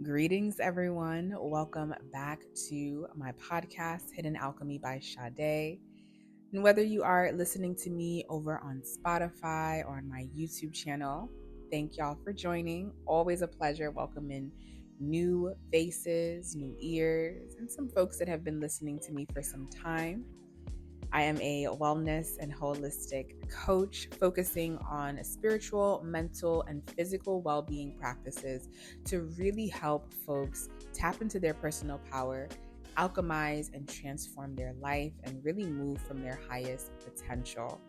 Greetings, everyone. Welcome back to my podcast, Hidden Alchemy by Sade. And whether you are listening to me over on Spotify or on my YouTube channel, thank y'all for joining. Always a pleasure welcoming new faces, new ears, and some folks that have been listening to me for some time. I am a wellness and holistic coach focusing on spiritual, mental, and physical well being practices to really help folks tap into their personal power, alchemize and transform their life, and really move from their highest potential.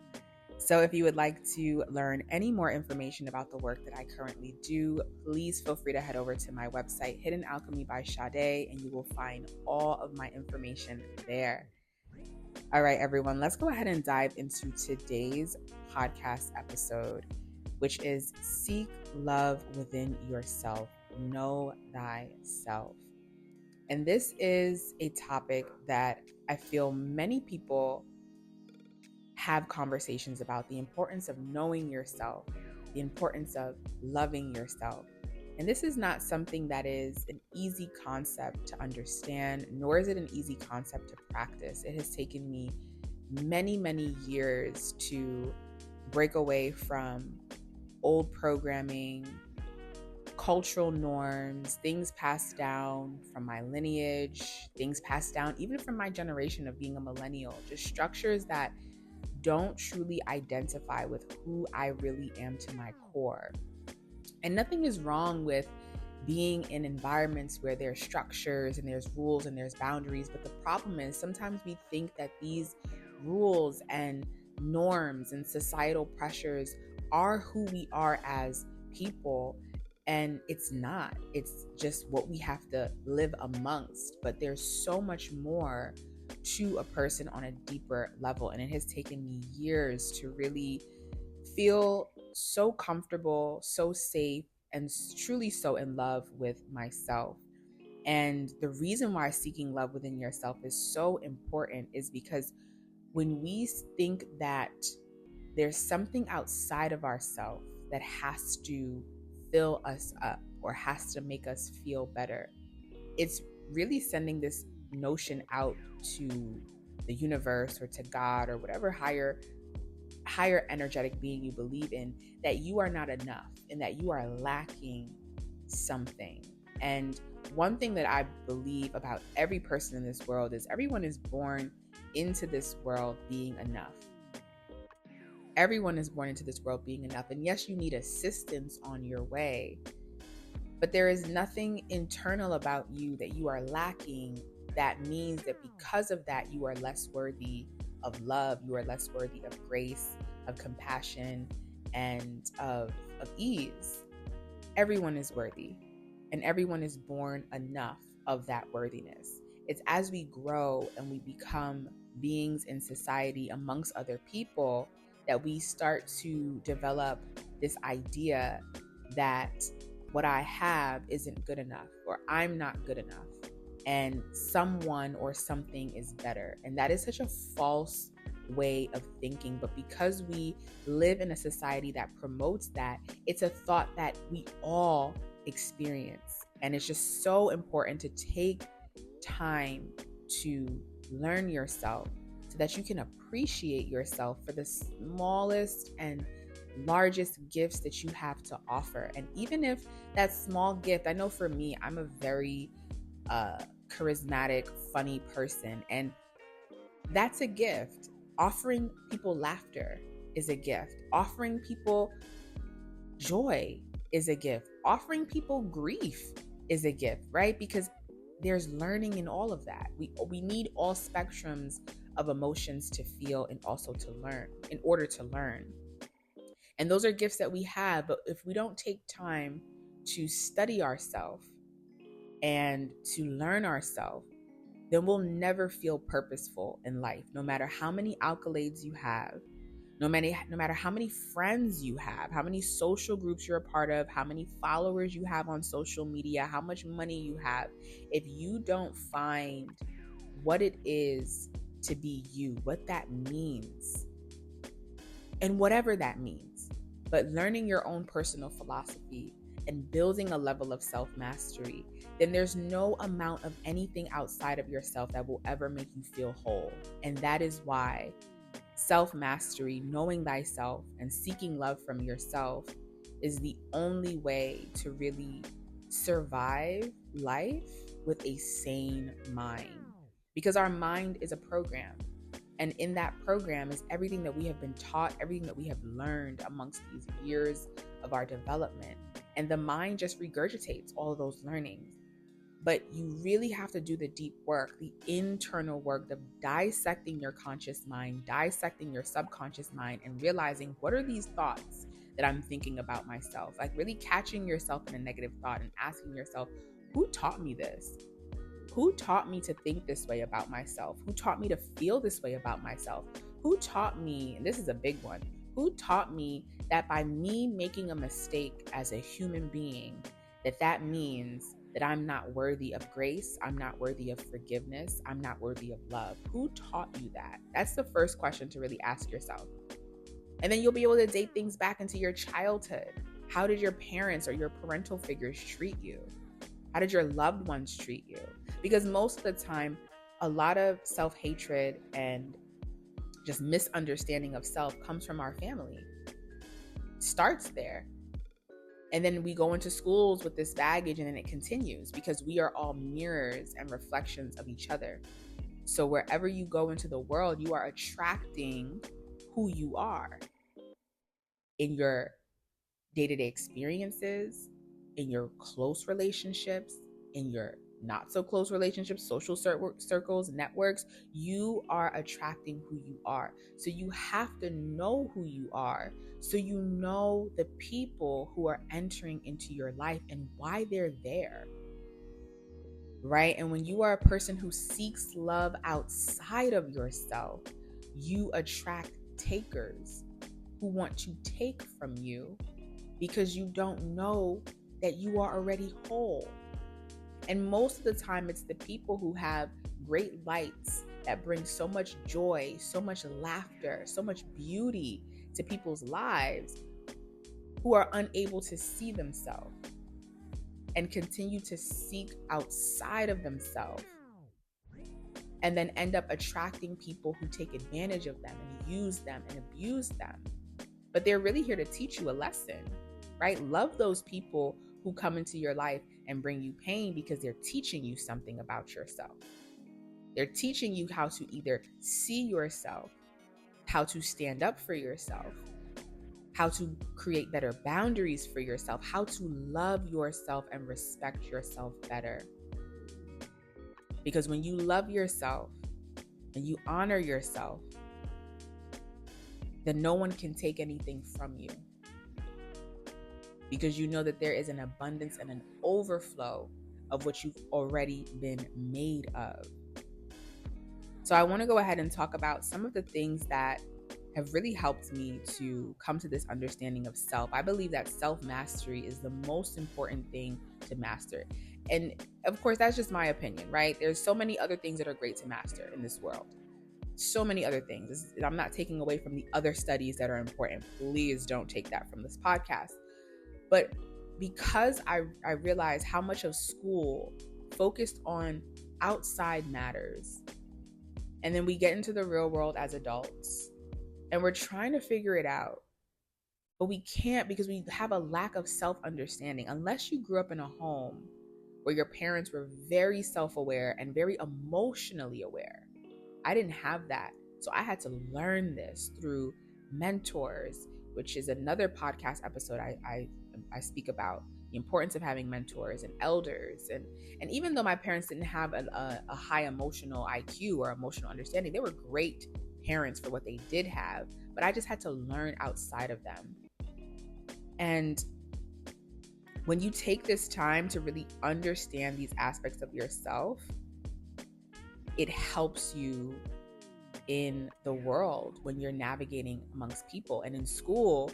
So, if you would like to learn any more information about the work that I currently do, please feel free to head over to my website, Hidden Alchemy by Sade, and you will find all of my information there. All right, everyone, let's go ahead and dive into today's podcast episode, which is Seek Love Within Yourself, Know Thyself. And this is a topic that I feel many people have conversations about: the importance of knowing yourself, the importance of loving yourself. And this is not something that is an easy concept to understand, nor is it an easy concept to practice. It has taken me many, many years to break away from old programming, cultural norms, things passed down from my lineage, things passed down even from my generation of being a millennial, just structures that don't truly identify with who I really am to my core. And nothing is wrong with being in environments where there's structures and there's rules and there's boundaries. But the problem is sometimes we think that these rules and norms and societal pressures are who we are as people. And it's not. It's just what we have to live amongst. But there's so much more to a person on a deeper level. And it has taken me years to really feel so comfortable, so safe, and truly so in love with myself. And the reason why seeking love within yourself is so important is because when we think that there's something outside of ourselves that has to fill us up or has to make us feel better, it's really sending this notion out to the universe or to God or whatever higher energetic being you believe in, that you are not enough and that you are lacking something. And one thing that I believe about every person in this world is everyone is born into this world being enough. Everyone is born into this world being enough. And yes, you need assistance on your way, but there is nothing internal about you that you are lacking that means that because of that, you are less worthy of love, you are less worthy of grace, of compassion, and of ease. Everyone is worthy, and everyone is born enough of that worthiness. It's as we grow and we become beings in society amongst other people that we start to develop this idea that what I have isn't good enough, or I'm not good enough, and someone or something is better. And that is such a false way of thinking. But because we live in a society that promotes that, it's a thought that we all experience. And it's just so important to take time to learn yourself so that you can appreciate yourself for the smallest and largest gifts that you have to offer. And even if that small gift, I know for me, I'm a very charismatic, funny person, and that's a gift. Offering people laughter is a gift. Offering people joy is a gift. Offering people grief is a gift, right? Because there's learning in all of that. We need all spectrums of emotions to feel and also to learn in order to learn. And those are gifts that we have, but if we don't take time to study ourselves and to learn ourselves, then we'll never feel purposeful in life, no matter how many accolades you have, no matter how many friends you have, how many social groups you're a part of, how many followers you have on social media, how much money you have. If you don't find what it is to be you, what that means, and whatever that means, but learning your own personal philosophy and building a level of self-mastery, then there's no amount of anything outside of yourself that will ever make you feel whole. And that is why self-mastery, knowing thyself and seeking love from yourself, is the only way to really survive life with a sane mind. Because our mind is a program. And in that program is everything that we have been taught, everything that we have learned amongst these years of our development. And the mind just regurgitates all of those learnings. But you really have to do the deep work, the internal work of dissecting your conscious mind, dissecting your subconscious mind, and realizing, what are these thoughts that I'm thinking about myself? Like really catching yourself in a negative thought and asking yourself, who taught me this? Who taught me to think this way about myself? Who taught me to feel this way about myself? Who taught me, and this is a big one, who taught me that by me making a mistake as a human being, that means that I'm not worthy of grace, I'm not worthy of forgiveness, I'm not worthy of love? Who taught you that? That's the first question to really ask yourself. And then you'll be able to date things back into your childhood. How did your parents or your parental figures treat you? How did your loved ones treat you? Because most of the time, a lot of self-hatred and just misunderstanding of self comes from our family. It starts there. And then we go into schools with this baggage, and then it continues because we are all mirrors and reflections of each other. So wherever you go into the world, you are attracting who you are in your day-to-day experiences, in your close relationships, in your not so close relationships, social circles, networks. You are attracting who you are. So you have to know who you are, so you know the people who are entering into your life and why they're there, right? And when you are a person who seeks love outside of yourself, you attract takers who want to take from you because you don't know that you are already whole. And most of the time, it's the people who have great lights that bring so much joy, so much laughter, so much beauty to people's lives, who are unable to see themselves and continue to seek outside of themselves, and then end up attracting people who take advantage of them and use them and abuse them. But they're really here to teach you a lesson, right? Love those people who come into your life and bring you pain, because they're teaching you something about yourself. They're teaching you how to either see yourself, how to stand up for yourself, how to create better boundaries for yourself, how to love yourself and respect yourself better. Because when you love yourself and you honor yourself, then no one can take anything from you. Because you know that there is an abundance and an overflow of what you've already been made of. So I want to go ahead and talk about some of the things that have really helped me to come to this understanding of self. I believe that self-mastery is the most important thing to master. And of course, that's just my opinion, right? There's so many other things that are great to master in this world. So many other things. I'm not taking away from the other studies that are important. Please don't take that from this podcast. But because I realized how much of school focused on outside matters, and then we get into the real world as adults, and we're trying to figure it out, but we can't because we have a lack of self-understanding. Unless you grew up in a home where your parents were very self-aware and very emotionally aware. I didn't have that. So I had to learn this through mentors, which is another podcast episode I speak about the importance of having mentors and elders. And even though my parents didn't have a high emotional IQ or emotional understanding, they were great parents for what they did have, but I just had to learn outside of them. And when you take this time to really understand these aspects of yourself, it helps you in the world when you're navigating amongst people. And in school,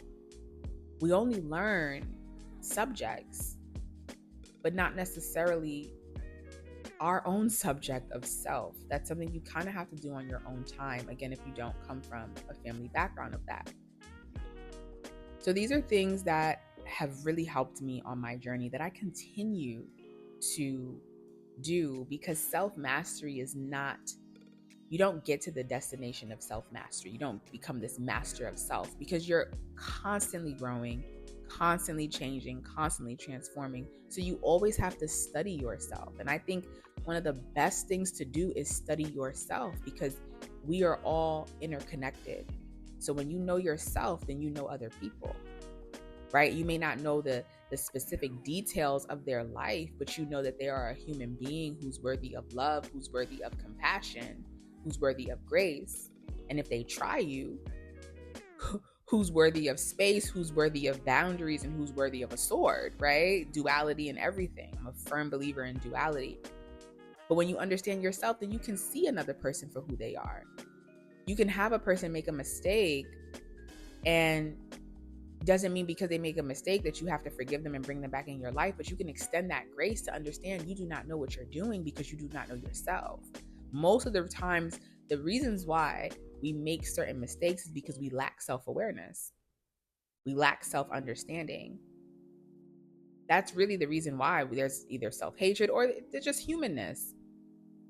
we only learn subjects, but not necessarily our own subject of self. That's something you kind of have to do on your own time. Again, if you don't come from a family background of that. So these are things that have really helped me on my journey that I continue to do, because self mastery is not, you don't get to the destination of self mastery. You don't become this master of self, because you're constantly growing, constantly changing, constantly transforming. So you always have to study yourself. And I think one of the best things to do is study yourself, because we are all interconnected. So when you know yourself, then you know other people, right? You may not know the specific details of their life, but you know that they are a human being who's worthy of love, who's worthy of compassion, who's worthy of grace. And if they try you, who's worthy of space, who's worthy of boundaries, and who's worthy of a sword, right? Duality and everything. I'm a firm believer in duality. But when you understand yourself, then you can see another person for who they are. You can have a person make a mistake, and doesn't mean because they make a mistake that you have to forgive them and bring them back in your life, but you can extend that grace to understand you do not know what you're doing because you do not know yourself. Most of the times, the reasons why we make certain mistakes is because we lack self-awareness. We lack self-understanding. That's really the reason why there's either self-hatred or there's just humanness.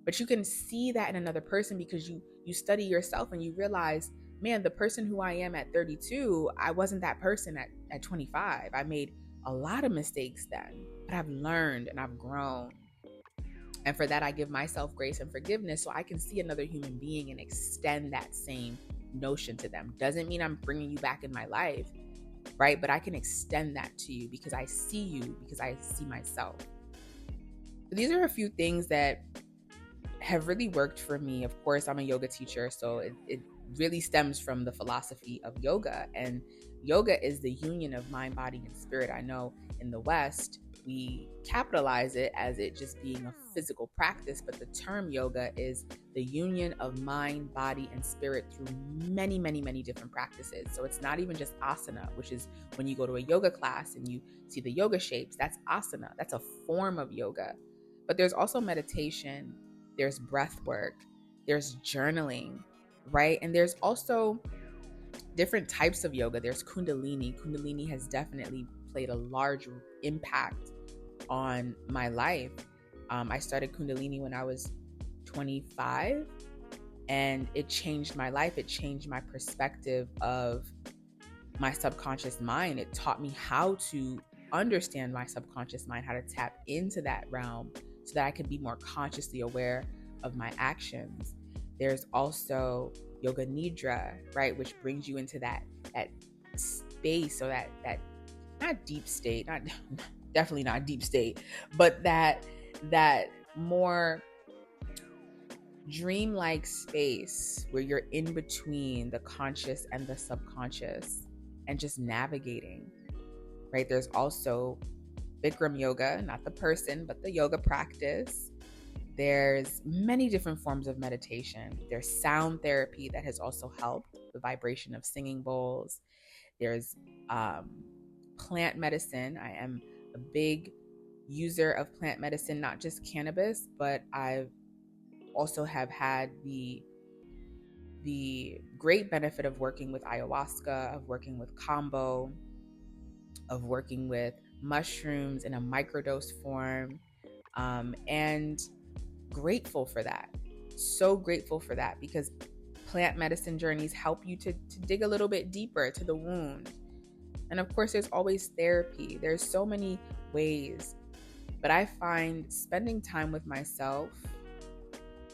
But you can see that in another person because you study yourself and you realize, man, the person who I am at 32, I wasn't that person at 25. I made a lot of mistakes then, but I've learned and I've grown. And for that, I give myself grace and forgiveness so I can see another human being and extend that same notion to them. Doesn't mean I'm bringing you back in my life, right? But I can extend that to you because I see you, because I see myself. So these are a few things that have really worked for me. Of course, I'm a yoga teacher, so it really stems from the philosophy of yoga. And yoga is the union of mind, body, and spirit. I know in the West, we capitalize it as it just being a physical practice, but the term yoga is the union of mind, body, and spirit through many, many, many different practices. So it's not even just asana, which is when you go to a yoga class and you see the yoga shapes, that's asana. That's a form of yoga. But there's also meditation, there's breath work, there's journaling, right? And there's also different types of yoga. There's Kundalini. Kundalini has definitely played a large impact on my life. I started Kundalini when I was 25, and it changed my life. It changed my perspective of my subconscious mind. It taught me how to understand my subconscious mind, how to tap into that realm so that I could be more consciously aware of my actions. There's also Yoga Nidra, right, which brings you into that space, so that not deep state, not definitely not deep state, but that more dreamlike space where you're in between the conscious and the subconscious and just navigating, right? There's also Bikram yoga, not the person, but the yoga practice. There's many different forms of meditation. There's sound therapy that has also helped, the vibration of singing bowls. There's plant medicine. I am a big user of plant medicine, not just cannabis, but I've also have had the great benefit of working with ayahuasca, of working with kambo, of working with mushrooms in a microdose form, and grateful for that. So grateful for that, because plant medicine journeys help you to dig a little bit deeper to the wound. And of course, there's always therapy. There's so many ways, but I find spending time with myself,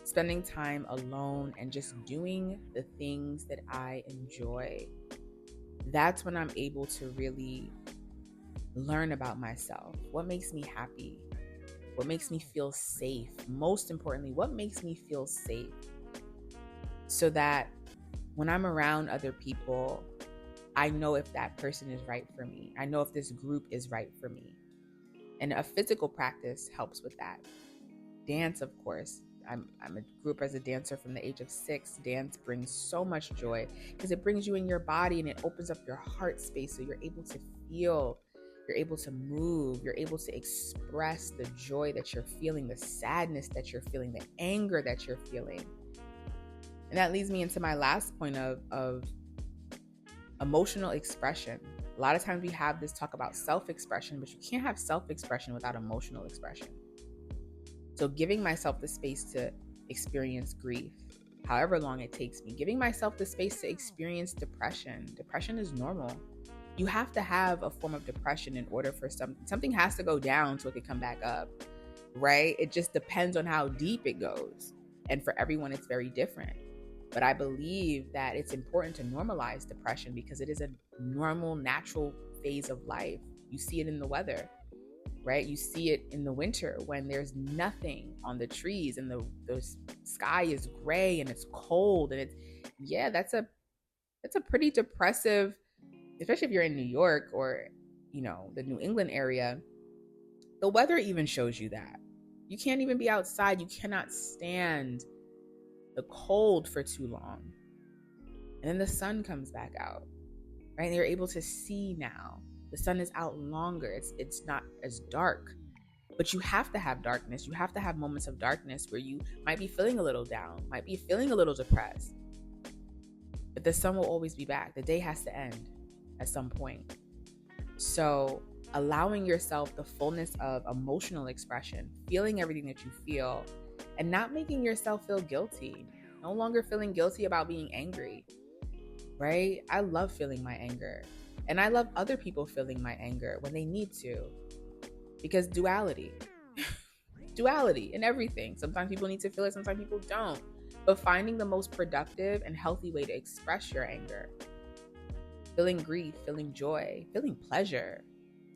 spending time alone, and just doing the things that I enjoy, that's when I'm able to really learn about myself. What makes me happy? What makes me feel safe? Most importantly, what makes me feel safe? So that when I'm around other people, I know if that person is right for me. I know if this group is right for me. And a physical practice helps with that. Dance, of course. Grew up as a dancer from the age of 6. Dance brings so much joy because it brings you in your body and it opens up your heart space, so you're able to feel, you're able to move, you're able to express the joy that you're feeling, the sadness that you're feeling, the anger that you're feeling. And that leads me into my last point of emotional expression. A lot of times we have this talk about self-expression, but you can't have self-expression without emotional expression. So giving myself the space to experience grief, however long it takes me, giving myself the space to experience depression. Depression is normal. You have to have a form of depression in order for something has to go down so it can come back up, right? It just depends on how deep it goes. And for everyone, it's very different. But I believe that it's important to normalize depression because it is a normal, natural phase of life. You see it in the weather, right? You see it in the winter when there's nothing on the trees and the sky is gray and it's cold and that's a pretty depressive, especially if you're in New York or the New England area. The weather even shows you that. You can't even be outside. You cannot stand the cold for too long. And then the sun comes back out, right? And you're able to see now. The sun is out longer. It's not as dark. But you have to have darkness. You have to have moments of darkness where you might be feeling a little down, might be feeling a little depressed. But the sun will always be back. The day has to end at some point. So allowing yourself the fullness of emotional expression, feeling everything that you feel, and not making yourself feel guilty. No longer feeling guilty about being angry, right? I love feeling my anger. And I love other people feeling my anger when they need to. Because duality in everything. Sometimes people need to feel it, sometimes people don't. But finding the most productive and healthy way to express your anger. Feeling grief, feeling joy, feeling pleasure.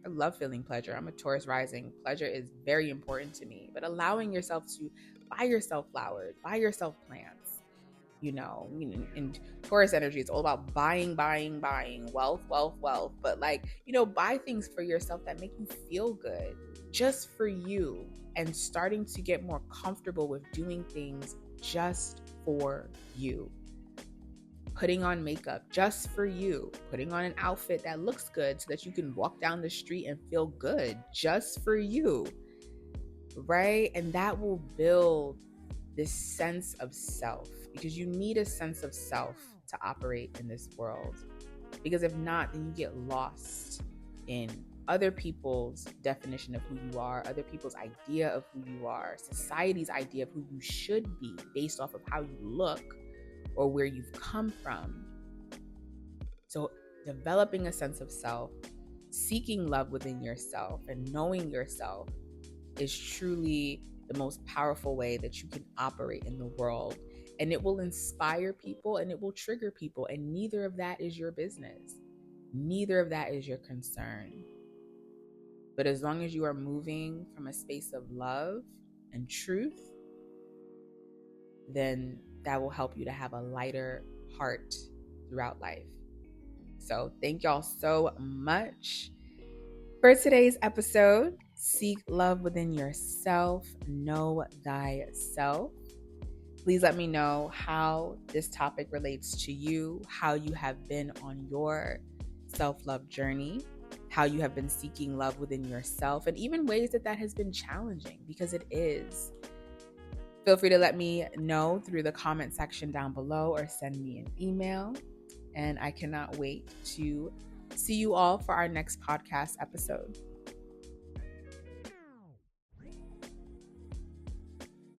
I love feeling pleasure. I'm a Taurus rising. Pleasure is very important to me. But allowing yourself to buy yourself flowers, buy yourself plants. In Taurus energy, it's all about buying, wealth. But buy things for yourself that make you feel good, just for you, and starting to get more comfortable with doing things just for you. Putting on makeup just for you, putting on an outfit that looks good so that you can walk down the street and feel good just for you, right? And that will build this sense of self, because you need a sense of self to operate in this world. Because if not, then you get lost in other people's definition of who you are, other people's idea of who you are, society's idea of who you should be based off of how you look or where you've come from. So developing a sense of self, seeking love within yourself, and knowing yourself is truly the most powerful way that you can operate in the world. And it will inspire people and it will trigger people. And neither of that is your business. Neither of that is your concern. But as long as you are moving from a space of love and truth, then that will help you to have a lighter heart throughout life. So thank y'all so much for today's episode. Seek love within yourself. Know thyself. Please let me know how this topic relates to you, how you have been on your self-love journey, how you have been seeking love within yourself, and even ways that has been challenging, because it is. Feel free to let me know through the comment section down below or send me an email. And I cannot wait to see you all for our next podcast episode.